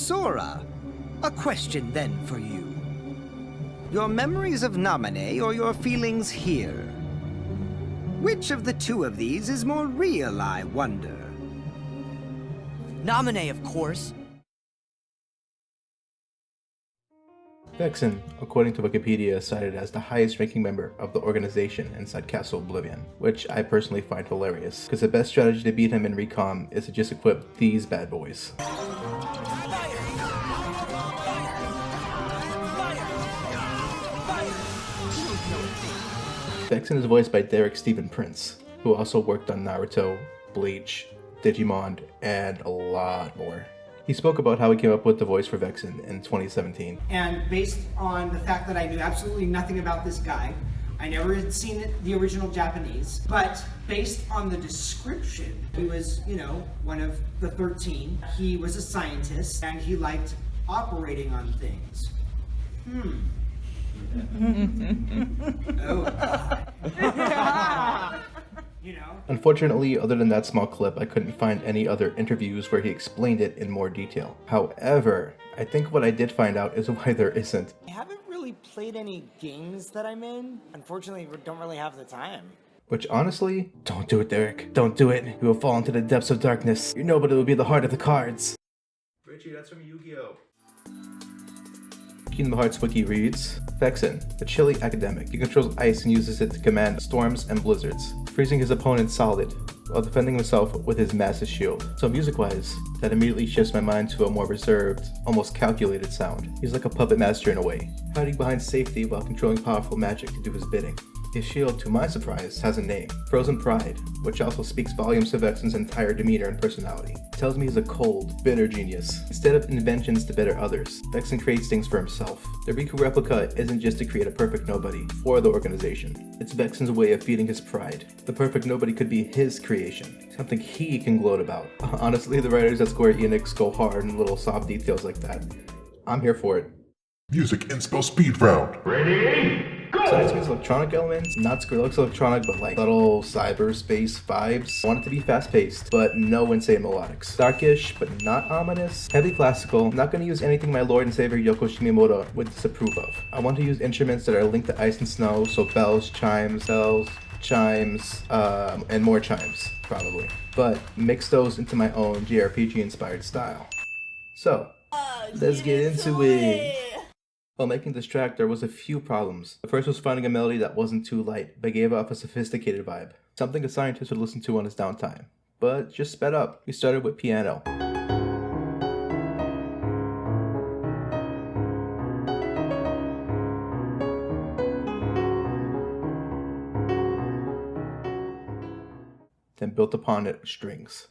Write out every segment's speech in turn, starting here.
Sora, a question then for you. Your memories of Naminé or your feelings here? Which of the two of these is more real, I wonder? Naminé, of course. Vexen, according to Wikipedia, is cited as the highest ranking member of the organization inside Castle Oblivion, which I personally find hilarious, because the best strategy to beat him in Recom is to just equip these bad boys. Vexen is voiced by RichardStevensss, who also worked on Naruto, Bleach, Digimon, and a lot more. He spoke about how he came up with the voice for Vexen in 2017. And based on the fact that I knew absolutely nothing about this guy, I never had seen the original Japanese, but based on the description, he was, one of the 13. He was a scientist, and he liked operating on things. Oh, God. Unfortunately, other than that small clip, I couldn't find any other interviews where he explained it in more detail. However, I think what I did find out is why there isn't. I haven't really played any games that I'm in. Unfortunately, we don't really have the time. Which honestly, don't do it, Derek. Don't do it. You will fall into the depths of darkness. Your nobody will be the heart of the cards. Richie, that's from Yu-Gi-Oh! Kingdom Hearts Wiki reads, Vexen, a chilly academic. He controls ice and uses it to command storms and blizzards, freezing his opponent solid, while defending himself with his massive shield. So music-wise, that immediately shifts my mind to a more reserved, almost calculated sound. He's like a puppet master in a way, hiding behind safety while controlling powerful magic to do his bidding. His shield, to my surprise, has a name, Frozen Pride, which also speaks volumes to Vexen's entire demeanor and personality. It tells me he's a cold, bitter genius. Instead of inventions to better others, Vexen creates things for himself. The Riku replica isn't just to create a perfect nobody for the organization. It's Vexen's way of feeding his pride. The perfect nobody could be his creation, something he can gloat about. Honestly, the writers at Square Enix go hard in little soft details like that. I'm here for it. Music Inspo Speed Round. Ready? Besides his electronic elements, not Skrillex electronic, but like subtle cyberspace vibes. I want it to be fast-paced, but no insane melodics. Darkish, but not ominous. Heavy classical. I'm not going to use anything my lord and savior Yoko Shimomura would disapprove of. I want to use instruments that are linked to ice and snow, so bells, chimes, and more chimes, probably. But mix those into my own JRPG-inspired style. So, let's get into it. While making this track, there was a few problems. The first was finding a melody that wasn't too light, but gave off a sophisticated vibe. Something a scientist would listen to on his downtime. But just sped up. We started with piano. Then built upon it with strings.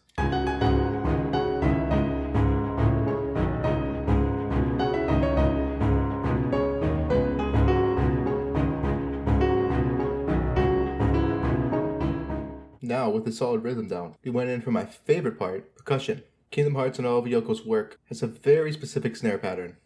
Now, with a solid rhythm down, we went in for my favorite part, percussion. Kingdom Hearts and all of Yoko's work has a very specific snare pattern.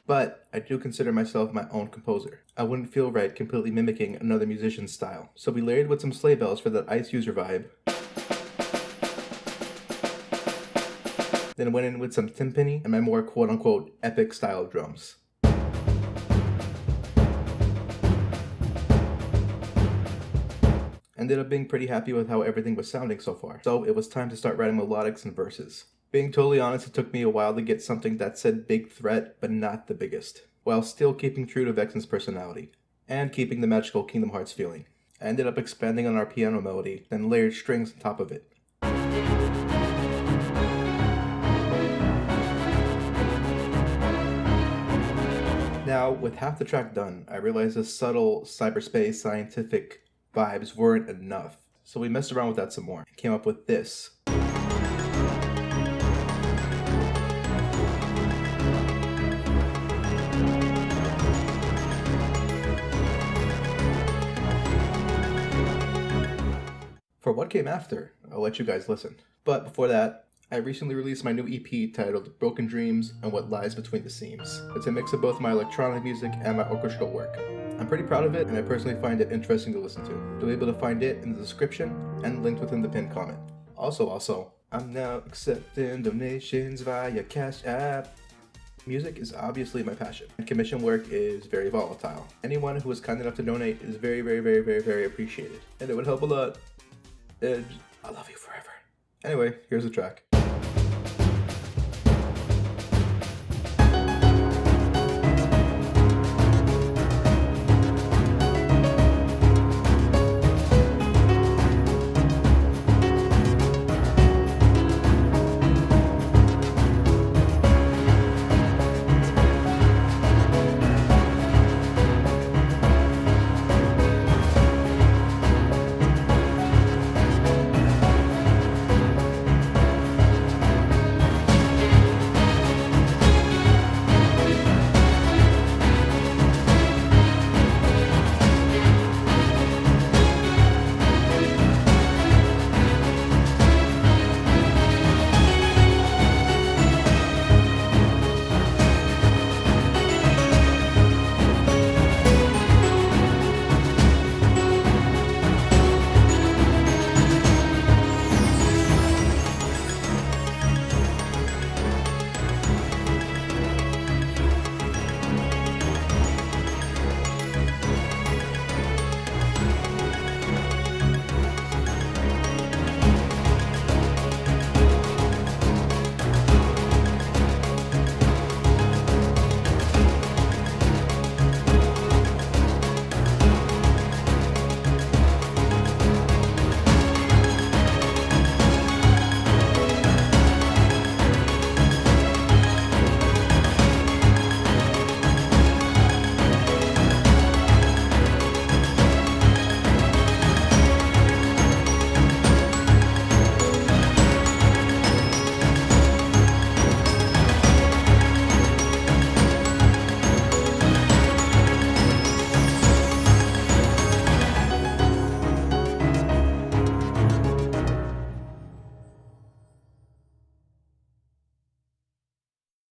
But I do consider myself my own composer. I wouldn't feel right completely mimicking another musician's style. So we layered with some sleigh bells for that ice user vibe. Then went in with some timpani and my more quote-unquote epic style drums. Ended up being pretty happy with how everything was sounding so far, so it was time to start writing melodics and verses. Being totally honest, it took me a while to get something that said big threat, but not the biggest, while still keeping true to Vexen's personality, and keeping the magical Kingdom Hearts feeling. I ended up expanding on our piano melody, then layered strings on top of it. Now, with half the track done, I realized the subtle cyberspace scientific vibes weren't enough. So we messed around with that some more and came up with this. For what came after, I'll let you guys listen. But before that, I recently released my new EP titled Broken Dreams and What Lies Between the Seams. It's a mix of both my electronic music and my orchestral work. I'm pretty proud of it, and I personally find it interesting to listen to. You'll be able to find it in the description and linked within the pinned comment. Also, I'm now accepting donations via Cash App. Music is obviously my passion, and commission work is very volatile. Anyone who is kind enough to donate is very appreciated, and it would help a lot. And I love you forever. Anyway, here's the track.